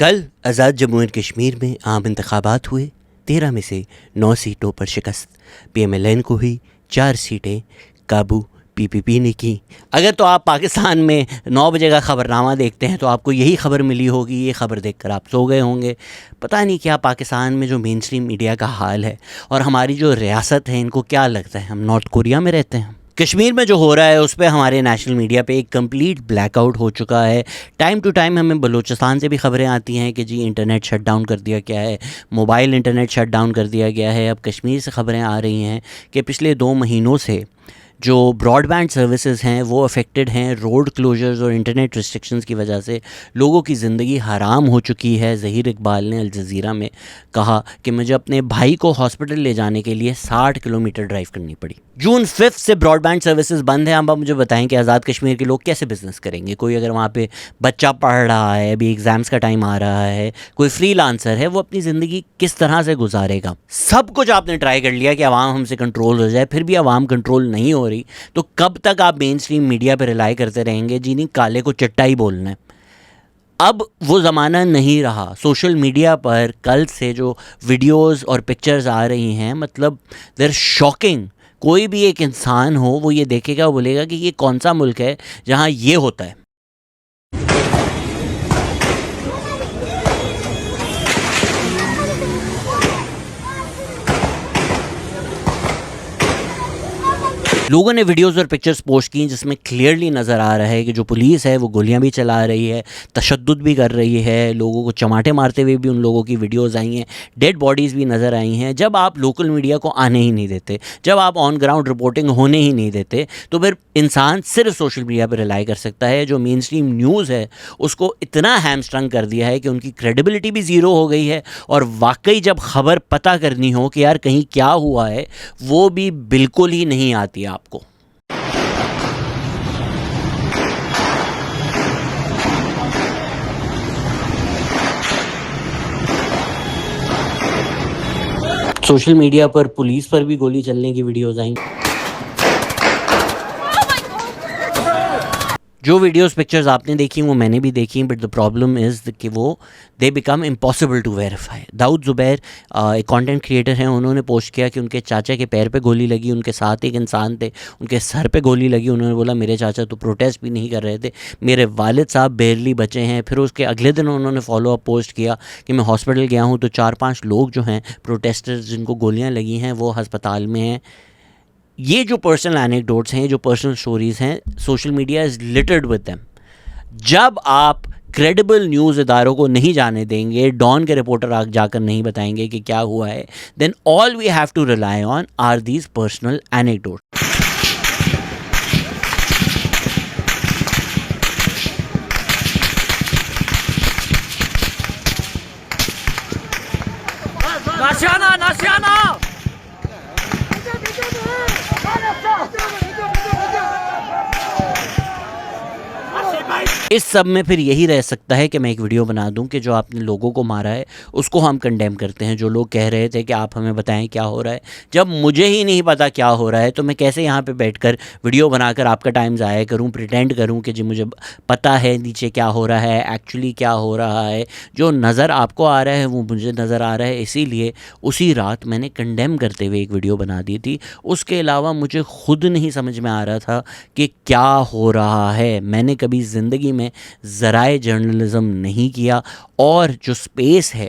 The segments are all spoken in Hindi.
कल आज़ाद जम्मू एंड कश्मीर में आम इंतखाबात हुए। 13 में से 9 सीटों पर शिकस्त। PMLN को हुई 4 सीटें काबू PPP ने की। अगर तो आप पाकिस्तान में 9 बजे का ख़बरनामा देखते हैं तो आपको यही खबर मिली होगी। ये खबर देखकर आप सो गए होंगे। पता नहीं क्या पाकिस्तान में जो मेन स्ट्रीम मीडिया का हाल है और हमारी जो रियासत है, इनको क्या लगता है हम नॉर्थ कोरिया में रहते हैं। कश्मीर में जो हो रहा है उस पर हमारे नेशनल मीडिया पे एक कंप्लीट ब्लैकआउट हो चुका है। टाइम टू टाइम हमें बलूचिस्तान से भी खबरें आती हैं कि जी इंटरनेट शट डाउन कर दिया गया है, मोबाइल इंटरनेट शट डाउन कर दिया गया है। अब कश्मीर से खबरें आ रही हैं कि पिछले 2 महीनों से जो ब्रॉडबैंड सर्विसेज हैं वो अफेक्टेड हैं। रोड क्लोजर्स और इंटरनेट रिस्ट्रिक्शंस की वजह से लोगों की ज़िंदगी हराम हो चुकी है। ज़हीर इकबाल ने अल जज़ीरा में कहा कि मुझे अपने भाई को हॉस्पिटल ले जाने के लिए 60 किलोमीटर ड्राइव करनी पड़ी। जून 5 से ब्रॉडबैंड सर्विसेज बंद है। अब आप मुझे बताएं कि आज़ाद कश्मीर के लोग कैसे बिज़नेस करेंगे। कोई अगर वहाँ पे बच्चा पढ़ रहा है, अभी एग्ज़ाम्स का टाइम आ रहा है, कोई फ्रीलांसर है, वो अपनी ज़िंदगी किस तरह से गुजारेगा। सब कुछ आपने ट्राई कर लिया कि आवाम हमसे कंट्रोल हो जाए, फिर भी आवाम कंट्रोल नहीं हो रही। तो कब तक आप मेन स्ट्रीम मीडिया पर रिलाई करते रहेंगे। जी नहीं, काले को चिट्टा ही बोलना है। अब वो ज़माना नहीं रहा। सोशल मीडिया पर कल से जो वीडियोस और पिक्चर्स आ रही हैं, मतलब देयर शॉकिंग। कोई भी एक इंसान हो वो ये देखेगा, वो बोलेगा कि ये कौन सा मुल्क है जहाँ ये होता है। लोगों ने वीडियोस और पिक्चर्स पोस्ट की जिसमें क्लियरली नज़र आ रहा है कि जो पुलिस है वो गोलियां भी चला रही है, तशद्दुद भी कर रही है, लोगों को चमाटे मारते हुए भी उन लोगों की वीडियोस आई हैं, डेड बॉडीज़ भी नज़र आई हैं। जब आप लोकल मीडिया को आने ही नहीं देते, जब आप ऑन ग्राउंड रिपोर्टिंग होने ही नहीं देते, तो फिर इंसान सिर्फ सोशल मीडिया पर रिलाई कर सकता है। जो मेन स्ट्रीम न्यूज़ है उसको इतना हैमस्ट्रंग कर दिया है कि उनकी क्रेडिबिलिटी भी ज़ीरो हो गई है। और वाकई जब ख़बर पता करनी हो कि यार कहीं क्या हुआ है, वो भी बिल्कुल ही नहीं आती आपको। सोशल मीडिया पर पुलिस पर भी गोली चलने की वीडियोस आई। जो वीडियोस पिक्चर्स आपने देखी वो मैंने भी देखी, बट द प्रॉब्लम इज़ कि वो they become impossible to verify. Dawood Zubair एक कंटेंट क्रिएटर हैं, उन्होंने पोस्ट किया कि उनके चाचा के पैर पे गोली लगी, उनके साथ एक इंसान थे, उनके सर पे गोली लगी। उन्होंने बोला मेरे चाचा तो प्रोटेस्ट भी नहीं कर रहे थे, मेरे वालिद साहब बेरली बचे हैं। फिर उसके अगले दिन उन्होंने फॉलो अप पोस्ट किया कि मैं हॉस्पिटल गया हूँ तो 4-5 लोग जो हैं प्रोटेस्टर्स जिनको गोलियाँ लगी हैं वो हस्पताल में हैं। ये जो पर्सनल एनेक्डोट्स हैं, जो पर्सनल स्टोरीज़ हैं, social media is littered with them. जब आप क्रेडिबल न्यूज़ इदारों को नहीं जाने देंगे, डॉन के रिपोर्टर आग जाकर नहीं बताएंगे कि क्या हुआ है, then all we have to rely on are these personal anecdotes. नाशियाना नाशियाना इस सब में फिर यही रह सकता है कि मैं एक वीडियो बना दूं कि जो आपने लोगों को मारा है उसको हम कंडेम करते हैं। जो लोग कह रहे थे कि आप हमें बताएं क्या हो रहा है, जब मुझे ही नहीं पता क्या हो रहा है तो मैं कैसे यहाँ पे बैठकर वीडियो बनाकर आपका टाइम ज़ाया करूँ, प्रिटेंड करूँ कि जी मुझे पता है नीचे क्या हो रहा है, एक्चुअली क्या हो रहा है। जो नज़र आपको आ रहा है वो मुझे नज़र आ रहा है, इसीलिए उसी रात मैंने कंडेम करते हुए एक वीडियो बना दी थी। उसके अलावा मुझे खुद नहीं समझ में आ रहा था कि क्या हो रहा है। मैंने कभी ज़िंदगी में ज़राए जर्नलिज़म नहीं किया, और जो स्पेस है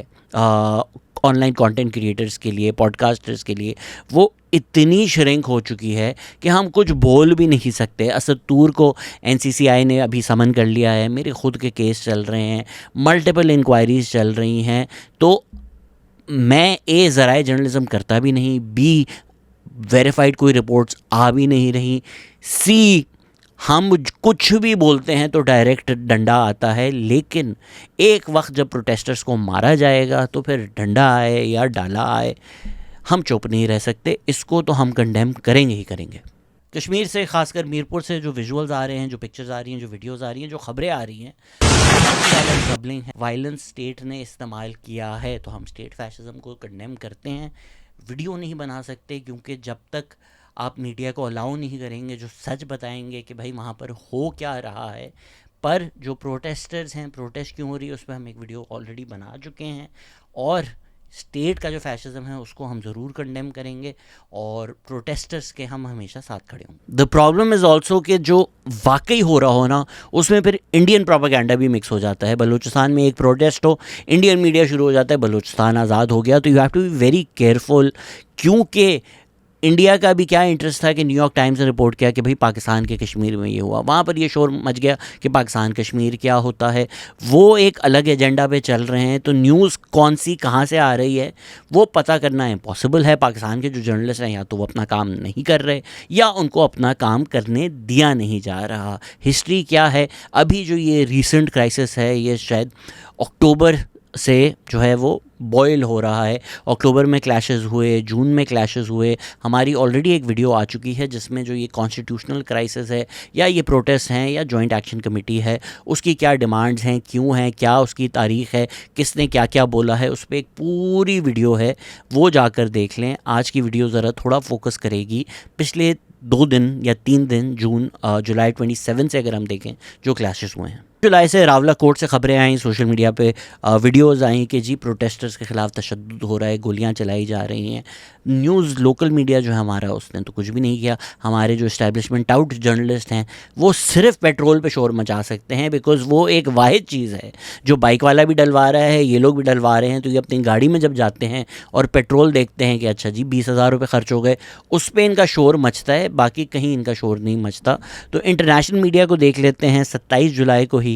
ऑनलाइन कंटेंट क्रिएटर्स के लिए, पॉडकास्टर्स के लिए, वो इतनी श्रिंक हो चुकी है कि हम कुछ बोल भी नहीं सकते। असद तूर को NCCI ने अभी समन कर लिया है, मेरे खुद के केस चल रहे हैं, मल्टीपल इंक्वायरीज़ चल रही हैं। तो मैं ज़राए जर्नलिज़म करता भी नहीं, B वेरीफाइड कोई रिपोर्ट्स आ भी नहीं रही, C हम कुछ भी बोलते हैं तो डायरेक्ट डंडा आता है। लेकिन एक वक्त जब प्रोटेस्टर्स को मारा जाएगा तो फिर डंडा आए या डाला आए, हम चुप नहीं रह सकते। इसको तो हम कंडेम करेंगे ही करेंगे। कश्मीर से, खासकर मीरपुर से जो विजुअल्स आ रहे हैं, जो पिक्चर्स आ रही हैं, जो वीडियोस आ रही हैं, जो खबरें आ रही हैं, ट्रबलिंग है। वायलेंस स्टेट ने इस्तेमाल किया है तो हम स्टेट फैसिज्म को कंडेम करते हैं। वीडियो नहीं बना सकते क्योंकि जब तक आप मीडिया को अलाउ नहीं करेंगे, जो सच बताएंगे कि भाई वहाँ पर हो क्या रहा है, पर जो प्रोटेस्टर्स हैं, प्रोटेस्ट क्यों हो रही है, उस पर हम एक वीडियो ऑलरेडी बना चुके हैं और स्टेट का जो फैशिज्म है उसको हम ज़रूर कंडेम करेंगे और प्रोटेस्टर्स के हम हमेशा साथ खड़े होंगे। द प्रॉब्लम इज़ ऑल्सो कि जो वाकई हो रहा हो ना, उसमें फिर इंडियन प्रोपेगेंडा भी मिक्स हो जाता है। बलूचिस्तान में एक प्रोटेस्ट हो, इंडियन मीडिया शुरू हो जाता है बलूचिस्तान आज़ाद हो गया, तो you have to be very careful, क्योंकि इंडिया का भी क्या इंटरेस्ट था कि न्यूयॉर्क टाइम्स ने रिपोर्ट किया कि भाई पाकिस्तान के कश्मीर में ये हुआ, वहाँ पर ये शोर मच गया कि पाकिस्तान कश्मीर क्या होता है, वो एक अलग एजेंडा पे चल रहे हैं। तो न्यूज़ कौन सी कहाँ से आ रही है वो पता करना इम्पॉसिबल है। पाकिस्तान के जो जर्नलिस्ट हैं या तो वो अपना काम नहीं कर रहे या उनको अपना काम करने दिया नहीं जा रहा। हिस्ट्री क्या है, अभी जो ये रीसेंट क्राइसिस है ये शायद अक्टूबर से जो है वो बॉयल हो रहा है। अक्टूबर में क्लैशेस हुए, जून में क्लैशेस हुए। हमारी ऑलरेडी एक वीडियो आ चुकी है जिसमें जो ये कॉन्स्टिट्यूशनल क्राइसिस है या ये प्रोटेस्ट हैं या जॉइंट एक्शन कमेटी है, उसकी क्या डिमांड्स हैं, क्यों हैं, क्या उसकी तारीख़ है, किसने क्या क्या बोला है, उस पर एक पूरी वीडियो है, वो जाकर देख लें। आज की वीडियो ज़रा थोड़ा फोकस करेगी पिछले 2 दिन या 3 दिन जुलाई 27 से अगर हम देखें जो क्लैशेस हुए हैं। जुलाई से रावला कोर्ट से खबरें आई, सोशल मीडिया पे वीडियोस आई कि जी प्रोटेस्टर्स के ख़िलाफ़ तशद्दुद हो रहा है, गोलियां चलाई जा रही हैं। न्यूज़ लोकल मीडिया जो है हमारा, उसने तो कुछ भी नहीं किया। हमारे जो इस्टेब्लिशमेंट आउट जर्नलिस्ट हैं वो सिर्फ पेट्रोल पे शोर मचा सकते हैं, बिकॉज़ वो एक वाहिद चीज़ है जो बाइक वाला भी डलवा रहा है, ये लोग भी डलवा रहे हैं। तो ये अपनी गाड़ी में जब जाते हैं और पेट्रोल देखते हैं कि अच्छा जी 20,000 रुपये खर्च हो गए, उस पर इनका शोर मचता है, बाकी कहीं इनका शोर नहीं मचता। तो इंटरनेशनल मीडिया को देख लेते हैं। 27 जुलाई को ही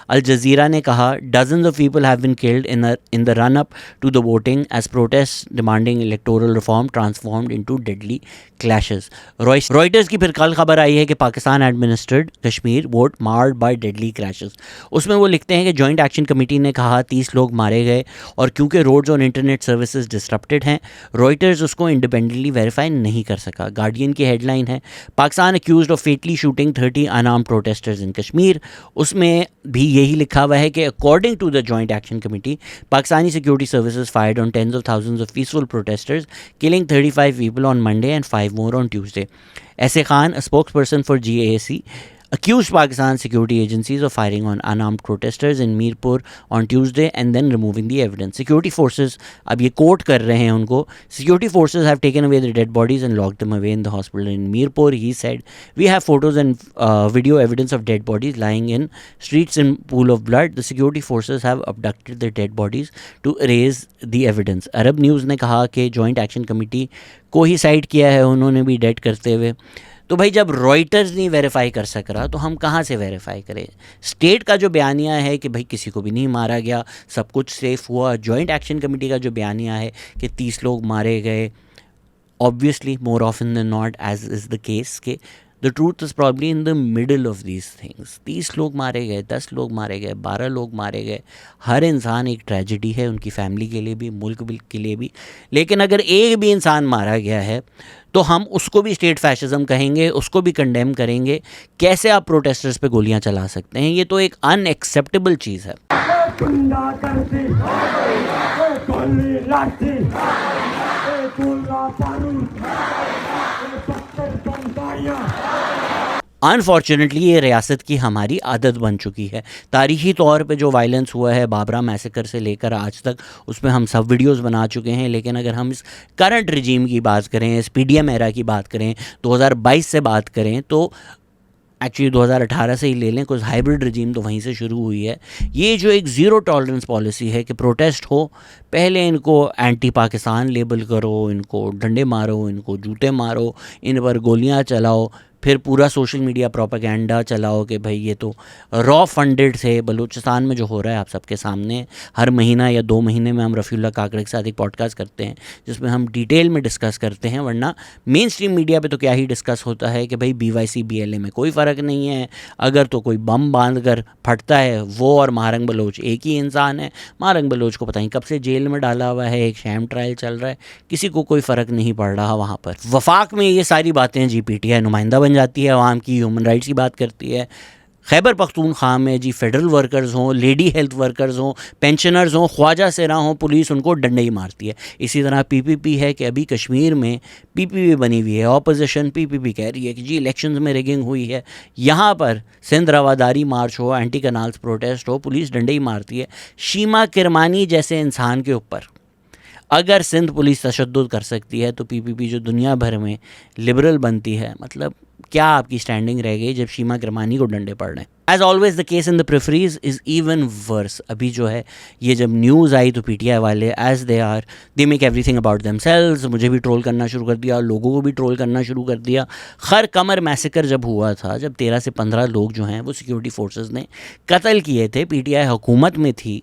अल जज़ीरा ने कहा dozens of people have been killed in the run up to the voting as protest demanding electoral reform transformed into deadly clashes. Reuters की फिर कल खबर आई है कि Pakistan administered Kashmir vote marred by deadly clashes. उसमें वो लिखते हैं कि जॉइंट एक्शन कमेटी ने कहा 30 लोग मारे गए और क्योंकि रोड्स और इंटरनेट सर्विसेज डिसरप्टेड हैं, रॉयटर्स उसको इंडिपेंडेंटली वेरीफाई नहीं कर सका। गार्डियन की हेडलाइन है Pakistan accused of fatally shooting 30 unarmed protesters in Kashmir. उसमें भी यही लिखा हुआ है कि according to the joint action committee Pakistani security services fired on tens of thousands of peaceful protesters killing 35 people on Monday and 5 more on Tuesday. Essay Khan, a spokesperson for GAAC, accused Pakistan security agencies of firing on unarmed protesters in Mirpur on Tuesday and then removing the evidence. Security forces, अब ये कोट कर रहे हैं उनको, security forces have taken away the dead bodies and locked them away in the hospital in Mirpur. He said, we have photos and video evidence of dead bodies lying in streets in pool of blood. The security forces have abducted the dead bodies to erase the evidence. Arab news ने कहा कि जॉइंट एक्शन कमेटी को ही साइड किया है उन्होंने भी डेड करते हुए। तो भाई जब रॉयटर्स नहीं वेरीफाई कर सक रहा तो हम कहाँ से वेरीफाई करें। स्टेट का जो बयानिया है कि भाई किसी को भी नहीं मारा गया, सब कुछ सेफ हुआ। जॉइंट एक्शन कमेटी का जो बयानिया है कि 30 लोग मारे गए, obviously more often than not as is the case के the truth is probably in the middle of these things. 30 लोग मारे गए, 10 लोग मारे गए, 12 लोग मारे गए। हर इंसान एक ट्रेजिडी है, उनकी फैमिली के लिए भी, मुल्क के लिए भी। लेकिन अगर एक भी इंसान मारा गया है तो हम उसको भी स्टेट फैशिज्म कहेंगे, उसको भी कंडेम करेंगे। कैसे आप प्रोटेस्टर्स पे गोलियां चला सकते हैं? ये तो एक अनएक्सेप्टेबल चीज़ है। अनफॉर्चुनेटली ये रियासत की हमारी आदत बन चुकी है। तारीख़ी तौर पे जो वायलेंस हुआ है बाबरा मैसेकर से लेकर आज तक, उसमें हम सब वीडियोस बना चुके हैं। लेकिन अगर हम इस करंट रिजीम की बात करें, इस PDM एरा की बात करें, 2022 से बात करें, तो एक्चुअली 2018 से ही ले लें, कुछ हाइब्रिड रिजीम तो वहीं से शुरू हुई है। ये जो एक ज़ीरो टॉलरेंस पॉलिसी है कि प्रोटेस्ट हो, पहले इनको एंटी पाकिस्तान लेबल करो, इनको डंडे मारो, इनको जूते मारो, इन पर गोलियां चलाओ, फिर पूरा सोशल मीडिया प्रोपेगेंडा चलाओ कि भाई ये तो रॉ फंडेड थे। बलूचिस्तान में जो हो रहा है आप सबके सामने, हर महीना या 2 महीने में हम रफ़ीउल्लाह काकड़े के साथ एक पॉडकास्ट करते हैं जिसमें हम डिटेल में डिस्कस करते हैं। वरना मेन स्ट्रीम मीडिया पे तो क्या ही डिस्कस होता है कि भाई BYC BLA में कोई फ़र्क नहीं है, अगर तो कोई बम बांध कर फटता है वो और महारंग बलोच एक ही इंसान है। महारंग बलोच को पता नहीं कब से जेल में डाला हुआ है, एक शैम ट्रायल चल रहा है, किसी को कोई फ़र्क नहीं पड़ रहा वहाँ पर। वफाक में ये सारी बातें GPTI नुमाइंदा बन जाती है, आवाम की ह्यूमन राइट्स की बात करती है। खैबर पख्तूनख्वा में जी फेडरल वर्कर्स हों, लेडी हेल्थ वर्कर्स हों, पेंशनर्स हों, ख्वाजा सेरा हों, पुलिस उनको डंडे ही मारती है। इसी तरह पीपीपी है कि अभी कश्मीर में पीपीपी बनी हुई है, ऑपोजिशन पीपीपी कह रही है कि जी इलेक्शंस में रिगिंग हुई है। यहाँ पर सिंध रवादारी मार्च हो, एंटी कनाल्स प्रोटेस्ट हो, पुलिस डंडे ही मारती है। शीमा किरमानी जैसे इंसान के ऊपर अगर सिंध पुलिस तशद्दुद कर सकती है तो पीपीपी जो दुनिया भर में लिबरल बनती है, मतलब क्या आपकी स्टैंडिंग रह गई जब शीमा किरमानी को डंडे पड़ रहे हैं। As always the case in the peripheries is even worse. अभी जो है ये जब न्यूज़ आई तो पीटीआई वाले as they make everything about themselves, मुझे भी ट्रोल करना शुरू कर दिया, लोगों को भी ट्रोल करना शुरू कर दिया। खर कमर मैसेकर जब हुआ था, जब 13 से 15 लोग जो हैं वो सिक्योरिटी फोर्सेस ने कत्ल किए थे, पीटीआई हुकूमत में थी।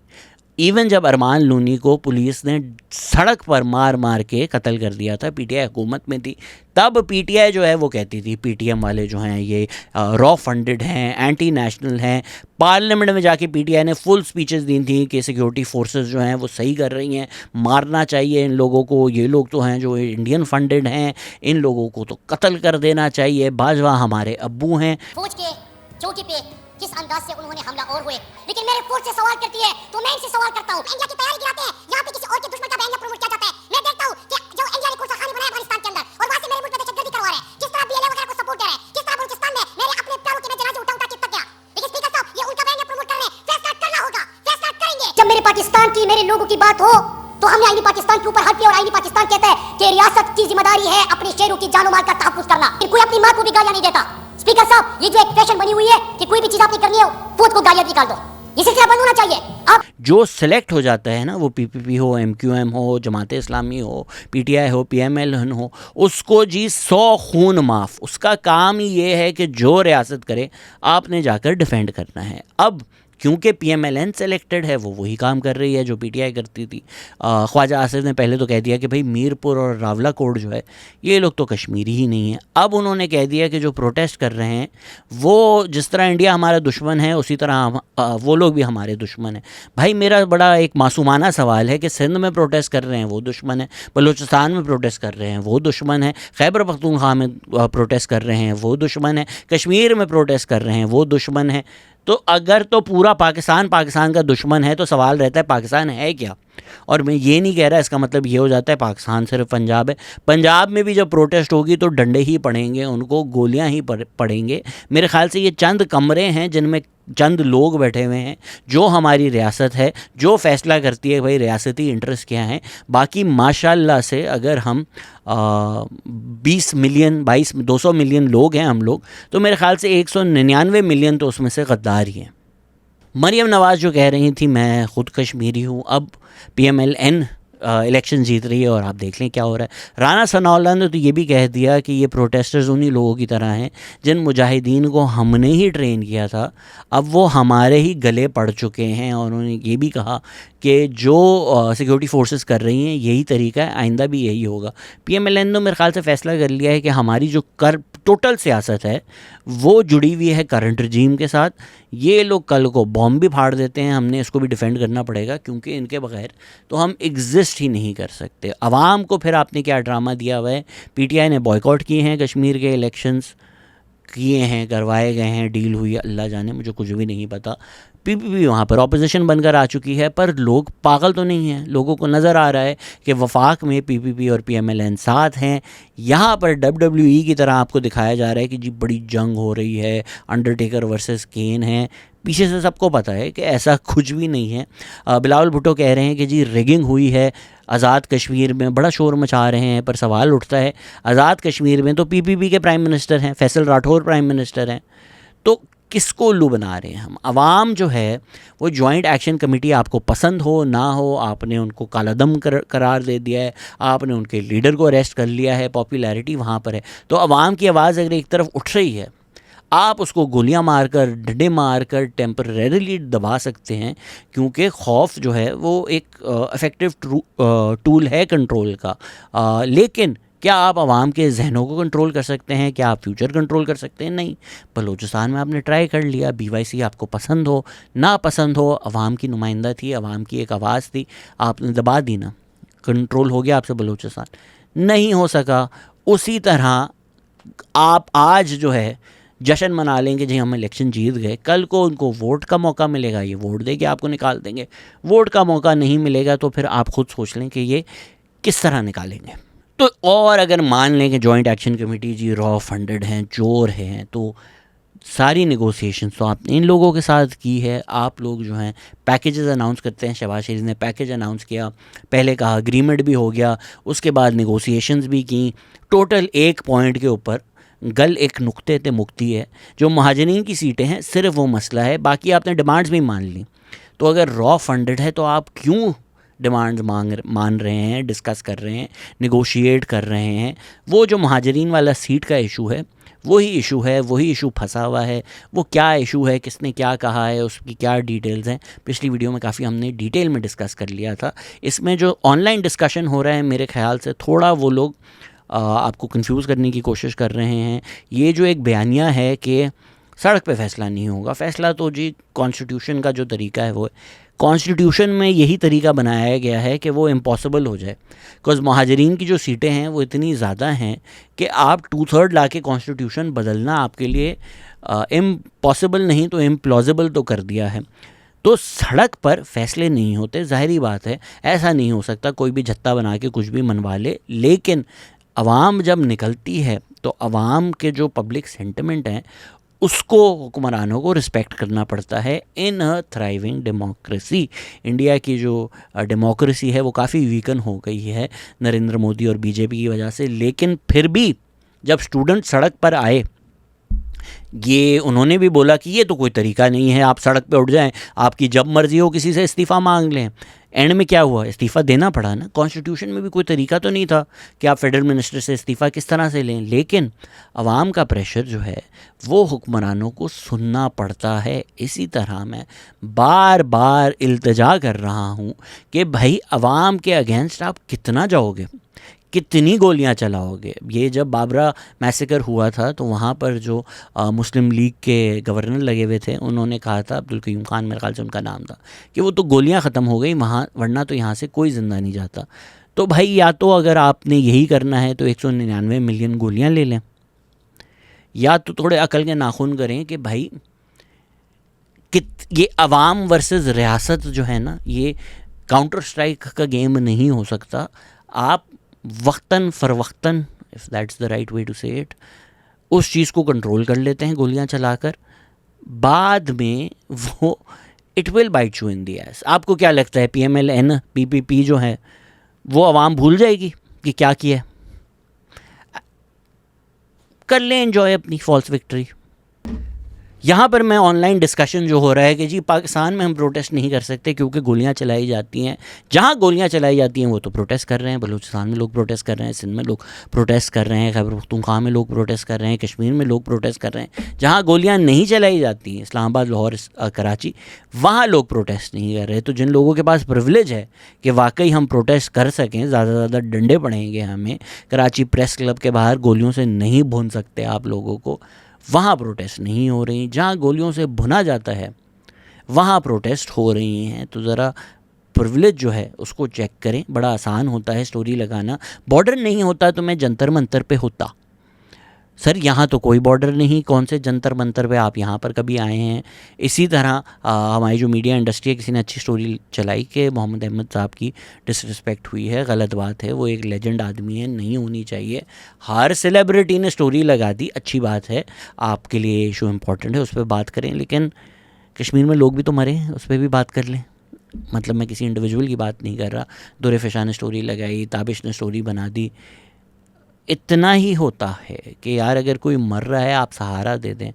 इवन जब अरमान लूनी को पुलिस ने सड़क पर मार मार के कत्ल कर दिया था, पीटीआई हुकूमत में थी, तब पीटीआई जो है वो कहती थी पीटीएम वाले जो हैं ये रॉ फंडेड हैं, एंटी नेशनल हैं। पार्लियामेंट में जाके पीटीआई ने फुल स्पीचेस दी थी कि सिक्योरिटी फोर्सेस जो हैं वो सही कर रही हैं, मारना चाहिए इन लोगों को, ये लोग तो हैं जो इंडियन फंडेड हैं, इन लोगों को तो कत्ल कर देना चाहिए, बाजवा हमारे अब्बू हैं। फौज के चौकी पे किस अंदाज से उन्होंने हमला और हुए, लेकिन मेरे फौज से सवाल करती है तो मैं इनसे सवाल करता हूँ, इंडिया की तैयारी गिराते हैं, यहाँ पे किसी और के दुश्मन का बयानिया प्रमोट किया जाता है। मैं देखता हूँ कि जो इंडिया ने कुछ खाने बनाया अफगानिस्तान के अंदर और वहाँ से मेरे मुल्क में दहशतगर्दी करवा रहे हैं, किस तरह बीएलए वगैरह को सपोर्ट दे रहे हैं, किस तरह बलूचिस्तान में मेरे अपने प्यारों के मैं जनाजे उठाऊं ताकि तक गया। लेकिन स्पीकर साहब ये उनका बयानिया प्रमोट कर रहे हैं, फैसला करना होगा, फैसला करेंगे। जब मेरे पाकिस्तान की मेरे लोगों की बात हो तो हमने आईनी पाकिस्तान के ऊपर हट किया और आईनी पाकिस्तान कहता है कि रियासत की जिम्मेदारी है अपने शेरों की जानो माल का तहफ्फुज़ करना, कोई अपनी माँ को भी गालियां नहीं देता। स्पीकर साहब ये जो एक फैशन बनी हुई है कि कोई भी चीज आपने करनी है फौज को गालियां निकाल दो, ये सिलसिला बंद होना चाहिए। अब जो सिलेक्ट हो जाता है ना, वो पीपीपी हो, एमक्यूएम हो, जमाते इस्लामी हो, पीटीआई हो, पीएमएल हो, उसको जी 100 खून माफ़। उसका काम ही ये है कि जो रियासत करे आपने जाकर डिफेंड करना है। अब क्योंकि पीएमएलएन सेलेक्टेड है, वो वही काम कर रही है जो पीटीआई करती थी। ख्वाजा आसिफ ने पहले तो कह दिया कि भाई मीरपुर और रावलाकोट जो है ये लोग तो कश्मीरी ही नहीं है। अब उन्होंने कह दिया कि जो प्रोटेस्ट कर रहे हैं वो जिस तरह इंडिया हमारा दुश्मन है उसी तरह वो लोग भी हमारे दुश्मन हैं। भाई मेरा बड़ा एक मासूमाना सवाल है कि सिंध में प्रोटेस्ट कर रहे हैं वो दुश्मन है, बलूचिस्तान में प्रोटेस्ट कर रहे हैं वो दुश्मन है, खैबर पख्तूनख्वा में प्रोटेस्ट कर रहे हैं वो दुश्मन है, कश्मीर में प्रोटेस्ट कर रहे हैं वो दुश्मन है। तो अगर तो पूरा पाकिस्तान का दुश्मन है तो सवाल रहता है पाकिस्तान है क्या। और मैं ये नहीं कह रहा इसका मतलब ये हो जाता है पाकिस्तान सिर्फ पंजाब है। पंजाब में भी जब प्रोटेस्ट होगी तो डंडे ही पड़ेंगे, उनको गोलियां ही पड़ेंगे। मेरे ख्याल से ये चंद कमरे हैं जिनमें चंद लोग बैठे हुए हैं, जो हमारी रियासत है जो फ़ैसला करती है भाई रियासती इंटरेस्ट क्या है। बाकी माशाल्लाह से अगर हम 20 मिलियन 200 मिलियन लोग हैं हम लोग, तो मेरे ख्याल से 199 मिलियन तो उसमें से गद्दार ही हैं। मरियम नवाज़ जो कह रही थी मैं ख़ुद कश्मीरी हूँ, अब पीएमएलएन इलेक्शन जीत रही है और आप देख लें क्या हो रहा है। राना सनाउल्लाह ने तो ये भी कह दिया कि ये प्रोटेस्टर्स उन्हीं लोगों की तरह हैं जिन मुजाहिदीन को हमने ही ट्रेन किया था, अब वो हमारे ही गले पड़ चुके हैं। और उन्होंने ये भी कहा कि जो सिक्योरिटी फोर्सेस कर रही हैं यही तरीका है, आइंदा भी यही होगा। पीएमएलएन ने मेरे ख्याल से फ़ैसला कर लिया है कि हमारी जो टोटल सियासत है वो जुड़ी हुई है करंट रजीम के साथ। ये लोग कल को बॉम्ब भी फाड़ देते हैं, हमने इसको भी डिफेंड करना पड़ेगा क्योंकि इनके बगैर तो हम एग्जिस्ट ही नहीं कर सकते। अवाम को फिर आपने क्या ड्रामा दिया हुआ है। पीटीआई ने बॉयकॉट किए हैं, कश्मीर के इलेक्शंस किए हैं, करवाए गए हैं, डील हुई है, अल्लाह जाने, मुझे कुछ भी नहीं पता। पीपीपी वहाँ पर ऑपोजिशन बनकर आ चुकी है, पर लोग पागल तो नहीं हैं। लोगों को नज़र आ रहा है कि वफाक में पीपीपी और पीएमएलएन साथ हैं। यहाँ पर डब्ल्यूडब्ल्यूई की तरह आपको दिखाया जा रहा है कि जी बड़ी जंग हो रही है, अंडरटेकर वर्सेस केन है। पीछे से सबको पता है कि ऐसा कुछ भी नहीं है। बिलावल भुट्टो कह रहे हैं कि जी रिगिंग हुई है आज़ाद कश्मीर में, बड़ा शोर मचा रहे हैं, पर सवाल उठता है आज़ाद कश्मीर में तो पीपीपी के प्राइम मिनिस्टर हैं, फैसल राठौर प्राइम मिनिस्टर हैं, तो किसको उल्लू बना रहे हैं हम। आवाम जो है वो जॉइंट एक्शन कमेटी आपको पसंद हो ना हो, आपने उनको कालादम करार दे दिया है, आपने उनके लीडर को अरेस्ट कर लिया है, पॉपुलैरिटी वहाँ पर है। तो आवाम की आवाज़ अगर एक तरफ उठ रही है, आप उसको गोलियां मारकर डंडे मारकर टेम्परेरीली दबा सकते हैं, क्योंकि खौफ जो है वो एक इफ़ेक्टिव टूल है कंट्रोल का। लेकिन क्या आप आवाम के जहनों को कंट्रोल कर सकते हैं? क्या आप फ्यूचर कंट्रोल कर सकते हैं? नहीं। बलूचिस्तान में आपने ट्राई कर लिया, BYC आपको पसंद हो ना पसंद हो, आवाम की नुमाइंदा थी, आवाम की एक आवाज़ थी, आपने दबा दी ना, कंट्रोल हो गया आपसे बलूचिस्तान, नहीं हो सका। उसी तरह आप आज जो है जश्न मना लेंगे जी हम इलेक्शन जीत गए, कल को उनको वोट का मौका मिलेगा, ये वोट दे के आपको निकाल देंगे। वोट का मौका नहीं मिलेगा तो फिर आप खुद सोच लें कि ये किस तरह निकालेंगे। तो और अगर मान लें कि जॉइंट एक्शन कमेटी जी रॉ फंडेड हैं, चोर हैं, तो सारी नेगोशिएशन तो आपने इन लोगों के साथ की है। आप लोग जो हैं पैकेजेस अनाउंस करते हैं, शहबाज शरीफ ने पैकेज अनाउंस किया, पहले कहा अग्रीमेंट भी हो गया, उसके बाद नेगोशिएशंस भी की। टोटल एक पॉइंट के ऊपर गल एक नुक्ते ते मुक्ति है, जो महाजनीन की सीटें हैं सिर्फ वो मसला है, बाकी आपने डिमांड्स भी मान ली। तो अगर रॉ फंडेड है तो आप क्यों डिमांड्स मान रहे हैं, डिस्कस कर रहे हैं, निगोशिएट कर रहे हैं? वो जो महाजरीन वाला सीट का इशू है वही इशू है, वही इशू फंसा हुआ है। वो क्या इशू है, किसने क्या कहा है, उसकी क्या डिटेल्स हैं, पिछली वीडियो में काफ़ी हमने डिटेल में डिस्कस कर लिया था। इसमें जो ऑनलाइन डिस्कशन हो रहा है मेरे ख्याल से थोड़ा वो लोग आपको कंफ्यूज करने की कोशिश कर रहे हैं। ये जो एक बयानिया है कि सड़क पे फैसला नहीं होगा, फैसला तो जी कॉन्स्टिट्यूशन का जो तरीका है वो है, कॉन्स्टिट्यूशन में यही तरीका बनाया गया है कि वो इम्पॉसिबल हो जाए। बिकॉज़ महाजरीन की जो सीटें हैं वो इतनी ज़्यादा हैं कि आप 2/3 ला के कॉन्स्टिट्यूशन बदलना आपके लिए इम्पॉसिबल नहीं तो इम्प्लॉजिबल तो कर दिया है। तो सड़क पर फैसले नहीं होते, ज़ाहिरी बात है, ऐसा नहीं हो सकता कोई भी जत्था बना के कुछ भी मनवा ले। लेकिन अवाम जब निकलती है तो अवाम के जो पब्लिक सेंटिमेंट हैं उसको हुक्मरानों को रिस्पेक्ट करना पड़ता है इन अ थ्राइविंग डेमोक्रेसी। इंडिया की जो डेमोक्रेसी है वो काफ़ी वीकन हो गई है नरेंद्र मोदी और बीजेपी की वजह से। लेकिन फिर भी जब स्टूडेंट सड़क पर आए, ये उन्होंने भी बोला कि ये तो कोई तरीका नहीं है, आप सड़क पे उठ जाएं, आपकी जब मर्जी हो किसी से इस्तीफ़ा मांग लें। एंड में क्या हुआ, इस्तीफ़ा देना पड़ा ना। कॉन्स्टिट्यूशन में भी कोई तरीका तो नहीं था कि आप फेडरल मिनिस्टर से इस्तीफ़ा किस तरह से लें, लेकिन अवाम का प्रेशर जो है वो हुक्मरानों को सुनना पड़ता है। इसी तरह मैं बार बार इल्तिजा कर रहा हूँ कि भाई अवाम के अगेंस्ट आप कितना जाओगे, कितनी गोलियां चलाओगे। ये जब बाबरा मैसेकर हुआ था तो वहाँ पर जो मुस्लिम लीग के गवर्नर लगे हुए थे उन्होंने कहा था, अब्दुल कयूम खान मेरे ख्याल से उनका नाम था, कि वो तो गोलियां ख़त्म हो गई वहाँ, वरना तो यहाँ से कोई ज़िंदा नहीं जाता। तो भाई या तो अगर आपने यही करना है तो 199 मिलियन गोलियाँ ले लें, या तो थोड़े अकल के नाखून करें कि भाई ये अवाम वर्सेस रियासत जो है ना, ये काउंटर स्ट्राइक का गेम नहीं हो सकता। आप वक्तन फ़रवक्तन, if that's the right way to say it, उस चीज़ को कंट्रोल कर लेते हैं गोलियां चलाकर, बाद में वो it will bite you in the ass. आपको क्या लगता है PMLN PPP जो है वो अवाम भूल जाएगी कि क्या किया है? कर लें एंजॉय अपनी फॉल्स विक्ट्री। यहाँ पर मैं ऑनलाइन डिस्कशन जो हो रहा है कि जी पाकिस्तान में हम प्रोटेस्ट नहीं कर सकते क्योंकि गोलियाँ चलाई जाती हैं। जहाँ गोलियाँ चलाई जाती हैं वो तो प्रोटेस्ट कर रहे हैं, बलूचिस्तान में लोग प्रोटेस्ट कर रहे हैं, सिंध में लोग प्रोटेस्ट कर रहे हैं, खैबर पख्तूनख्वा में लोग प्रोटेस्ट कर रहे हैं, कश्मीर में लोग प्रोटेस्ट कर रहे हैं। जहाँ गोलियाँ नहीं चलाई जाती हैं, इस्लामाबाद, लाहौर, कराची, वहाँ लोग प्रोटेस्ट नहीं कर रहे। तो जिन लोगों के पास प्रिविलेज है कि वाकई हम प्रोटेस्ट कर सकें, ज़्यादा से ज़्यादा डंडे पड़ेंगे हमें, कराची प्रेस क्लब के बाहर गोलियों से नहीं भून सकते आप लोगों को, वहाँ प्रोटेस्ट नहीं हो रही। जहाँ गोलियों से भुना जाता है वहाँ प्रोटेस्ट हो रही हैं। तो ज़रा प्रिविलेज जो है उसको चेक करें। बड़ा आसान होता है स्टोरी लगाना। बॉर्डर नहीं होता तो मैं जंतर मंतर पे होता। सर यहाँ तो कोई बॉर्डर नहीं, कौन से जंतर मंतर पे आप यहाँ पर कभी आए हैं? इसी तरह हमारी जो मीडिया इंडस्ट्री है, किसी ने अच्छी स्टोरी चलाई कि मोहम्मद अहमद साहब की डिसरिस्पेक्ट हुई है। गलत बात है, वो एक लेजेंड आदमी है, नहीं होनी चाहिए। हर सेलिब्रिटी ने स्टोरी लगा दी, अच्छी बात है, आपके लिए इशू इम्पॉर्टेंट है, उस पर बात करें। लेकिन कश्मीर में लोग भी तो मरे हैं, उस पर भी बात कर लें। मतलब मैं किसी इंडिविजुअल की बात नहीं कर रहा। दुर फ़िशा ने स्टोरी लगाई, ताबिश ने स्टोरी बना दी। इतना ही होता है कि यार अगर कोई मर रहा है आप सहारा दे दें।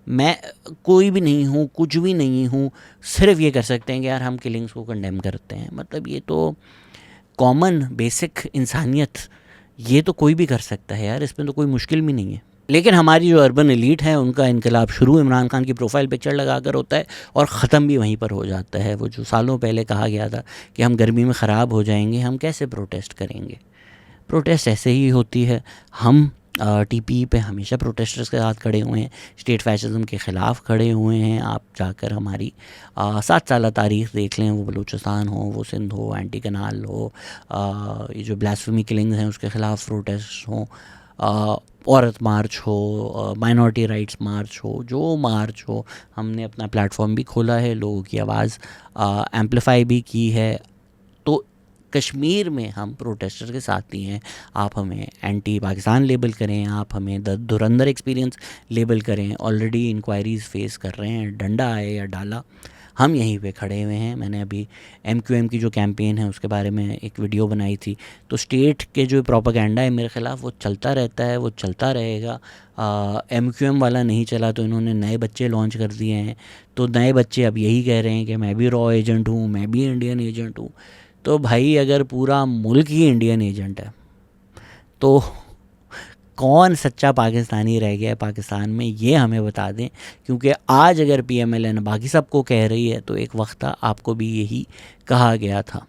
मैं कोई भी नहीं हूँ, कुछ भी नहीं हूँ, सिर्फ ये कर सकते हैं कि यार हम किलिंग्स को कंडेम करते हैं। मतलब ये तो कॉमन बेसिक इंसानियत, ये तो कोई भी कर सकता है यार, इसमें तो कोई मुश्किल भी नहीं है। लेकिन हमारी जो अर्बन एलीट है उनका इनकलाब शुरू इमरान खान की प्रोफाइल पिक्चर लगाकर होता है और ख़त्म भी वहीं पर हो जाता है। वो जो सालों पहले कहा गया था कि हम गर्मी में ख़राब हो जाएंगे, हम कैसे प्रोटेस्ट करेंगे? प्रोटेस्ट ऐसे ही होती है। हम TPE पे हमेशा प्रोटेस्टर्स के साथ खड़े हुए हैं, स्टेट फैसिज्म के ख़िलाफ़ खड़े हुए हैं। आप जाकर हमारी 7 साल तारीख़ देख लें, वो बलूचिस्तान हो, वो सिंध हो, एंटी कनाल हो, ये जो ब्लास्फेमी किलिंग्स हैं उसके ख़िलाफ़ प्रोटेस्ट हों, औरत मार्च हो, माइनॉरिटी राइट्स मार्च हो, जो मार्च हो, हमने अपना प्लेटफॉर्म भी खोला है, लोगों की आवाज़ एम्पलीफाई भी की है। तो कश्मीर में हम प्रोटेस्टर के साथ नहीं हैं। आप हमें एंटी पाकिस्तान लेबल करें, आप हमें द धुरंधर एक्सपीरियंस लेबल करें, ऑलरेडी इंक्वायरीज़ फेस कर रहे हैं, डंडा आए या डाला, हम यहीं पे खड़े हुए हैं। मैंने अभी MQM की जो कैंपेन है उसके बारे में एक वीडियो बनाई थी। तो स्टेट के जो प्रोपेगेंडा है मेरे ख़िलाफ़ वो चलता रहता है, वो चलता रहेगा। MQM वाला नहीं चला तो इन्होंने नए बच्चे लॉन्च कर दिए हैं। तो नए बच्चे अब यही कह रहे हैं कि मैं भी रॉ एजेंट हूँ, मैं भी इंडियन एजेंट हूँ। तो भाई अगर पूरा मुल्क ही इंडियन एजेंट है तो कौन सच्चा पाकिस्तानी रह गया है पाकिस्तान में, ये हमें बता दें। क्योंकि आज अगर PMLN बाकी सबको कह रही है तो एक वक्त था आपको भी यही कहा गया था।